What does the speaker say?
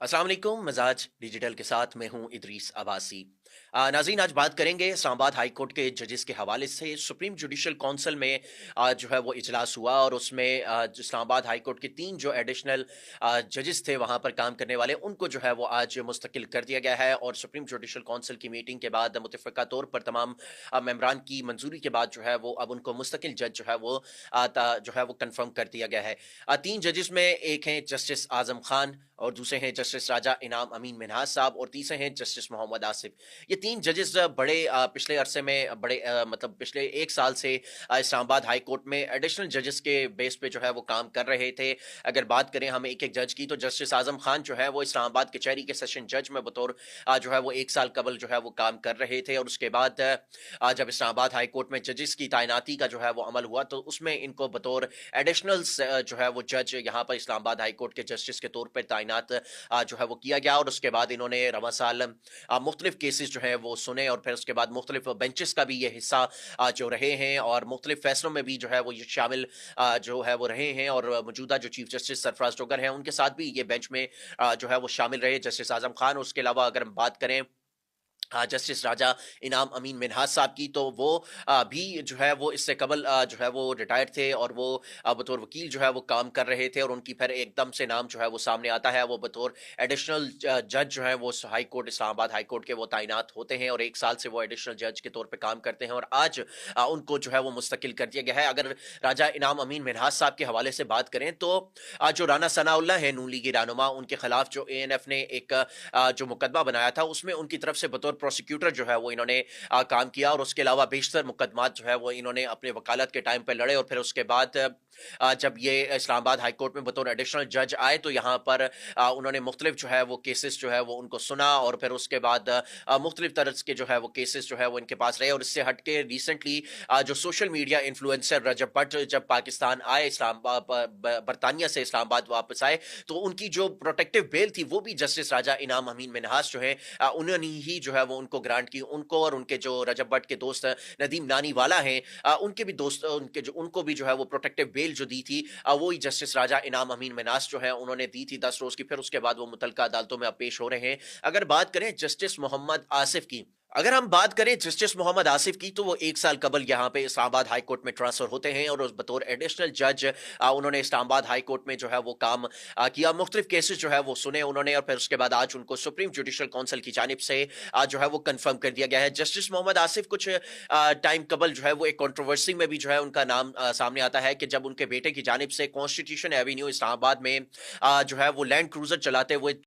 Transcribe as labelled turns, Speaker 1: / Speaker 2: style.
Speaker 1: अस्सलाम वालेकुम। मिजाज डिजिटल के साथ मैं हूं इदरीस अब्बासी। नाज़रीन, आज बात करेंगे इस्लामाबाद हाई कोर्ट के जजेस के हवाले से। सुप्रीम जुडिशल काउंसिल में जो है वो इजलास हुआ और उसमें इस्लामाबाद हाई कोर्ट के 3 जो एडिशनल जजेस थे वहां पर काम करने वाले, उनको जो है वो आज मुस्तकिल कर दिया गया है। और सुप्रीम जुडिशल काउंसिल की मीटिंग के बाद मुतफ़िक़ा तौर पर तमाम मेंबरान की मंजूरी के बाद जो है वो अब उनको मुस्तकिल जज जो है वो जो है वो कंफर्म कर दिया गया है। 3 जजेस में एक हैं जस्टिस आज़म खान, और दूसरे हैं जस्टिस राजा इनाम अमीन मिन्हाज साहब, और तीसरे हैं जस्टिस मोहम्मद आसिफ। ये 3 जजेस बड़े पिछले अरसे में बड़े मतलब पिछले 1 साल से इस्लामाबाद हाई कोर्ट में एडिशनल जजेस के बेस पे जो है वो काम कर रहे थे। अगर बात करें हम एक-एक जज की, तो जस्टिस आज़म खान जो है वो इस्लामाबाद कचहरी के सेशन जज में बतौर जो है वो 1 साल कबल जो है वो काम कर रहे थे। और उसके बाद जब इस्लामाबाद हाई कोर्ट में जजेस की तैनाती का जो है वो अमल हुआ, तो उसमें इनको बतौर एडिशनल जो है वो जज यहाँ पर इस्लामाबाद हाई कोर्ट के जस्टिस के तौर पे तैनात जो है वो किया गया। और उसके बाद इन्होंने रवां साल मुख्तलिफ केसेस जो है वो सुने, और फिर उसके बाद मुख्तलिफ बेंचेस का भी ये हिस्सा जो रहे हैं, और मुख्तलिफ फैसलों में भी जो है वो ये शामिल जो है वो रहे हैं। और मौजूदा जो चीफ जस्टिस सरफराज डोगर हैं, उनके साथ भी ये बेंच में जो है वो शामिल रहे जस्टिस आजम खान। उसके अलावा अगर हम बात करें जस्टिस राजा इनाम अमीन मिन्हाज साहब की, तो वो भी जो है वो इससे कबल जो है वो रिटायर्ड थे, और वो बतौर वकील जो है वो काम कर रहे थे। और उनकी फिर एकदम से नाम जो है वो सामने आता है, वो बतौर एडिशनल जज जो है वो high court Islamabad high court के वो तैनात होते हैं, और 1 साल से वो एडिशनल जज के तौर पे काम करते हैं। और आज उनको जो है वो मुस्तकिल कर दिया गया है। अगर राजा इनाम अमीन मिन्हाज साहब के हवाले से बात करें, तो जो राना सनाउल्लाह है नून लीगी रहनुमा, उनके खिलाफ जो एएनएफ ने एक जो मुकदमा बनाया था, उसमें उनकी तरफ से बतौर प्रोसिक्यूटर जो है वो इन्होंने काम किया। और उसके अलावा बेशतर मुकदमात जो है वो इन्होंने अपने वकालत के टाइम पे लड़े। और फिर उसके बाद जब ये इस्लामाबाद हाई कोर्ट में बतौर एडिशनल जज आए, तो यहाँ पर उन्होंने मुख्तलिफ जो है वो केसेस जो है वो उनको सुना। और फिर उसके बाद मुख्तलिफ तरह के जो है वो केसेस जो है वो इनके पास रहे। और इससे हट के रिसेंटली जो सोशल मीडिया इन्फ्लुएंसर रजब भट्ट जब पाकिस्तान आए, बरतानिया से इस्लामाबाद वापस आए, तो उनकी जो प्रोटेक्टिव बेल थी वो भी जस्टिस राजा इनाम अमीन मिन्हाज जो है उन्होंने ही जो है वो उनको ग्रांट की। उनको और उनके जो रजब भट्ट के दोस्त नदीम नानी वाला हैं, उनके भी दोस्त उनके जो उनको भी जो है वो प्रोटेक्टिव बेल जो दी थी, वो ही जस्टिस राजा इनाम अमीन मिन्हाज जो है उन्होंने दी थी 10 रोज की। फिर उसके बाद वो मुतल्लिका अदालतों में अब पेश हो रहे हैं। अगर बात करें जस्टिस मोहम्मद आसिफ की, अगर हम बात करें जस्टिस मोहम्मद आसिफ की, तो वो 1 साल कबल यहाँ पे इस्लामाबाद हाई कोर्ट में ट्रांसफर होते हैं, और उस बतौर एडिशनल जज उन्होंने इस्लामाबाद हाई कोर्ट में जो है वो काम किया। मुख्तलिफ केसेस जो है वो सुने उन्होंने, और फिर उसके बाद आज उनको सुप्रीम जुडिशल काउंसिल की जानिब से जो है वो कंफर्म कर दिया गया है। जस्टिस मोहम्मद आसिफ कुछ टाइम कबल जो है वो एक कंट्रोवर्सी में भी जो है उनका नाम सामने आता है, कि जब उनके बेटे की जानिब से कॉन्स्टिट्यूशन एवेन्यू इस्लामाबाद में जो है वो लैंड क्रूजर चलाते हुए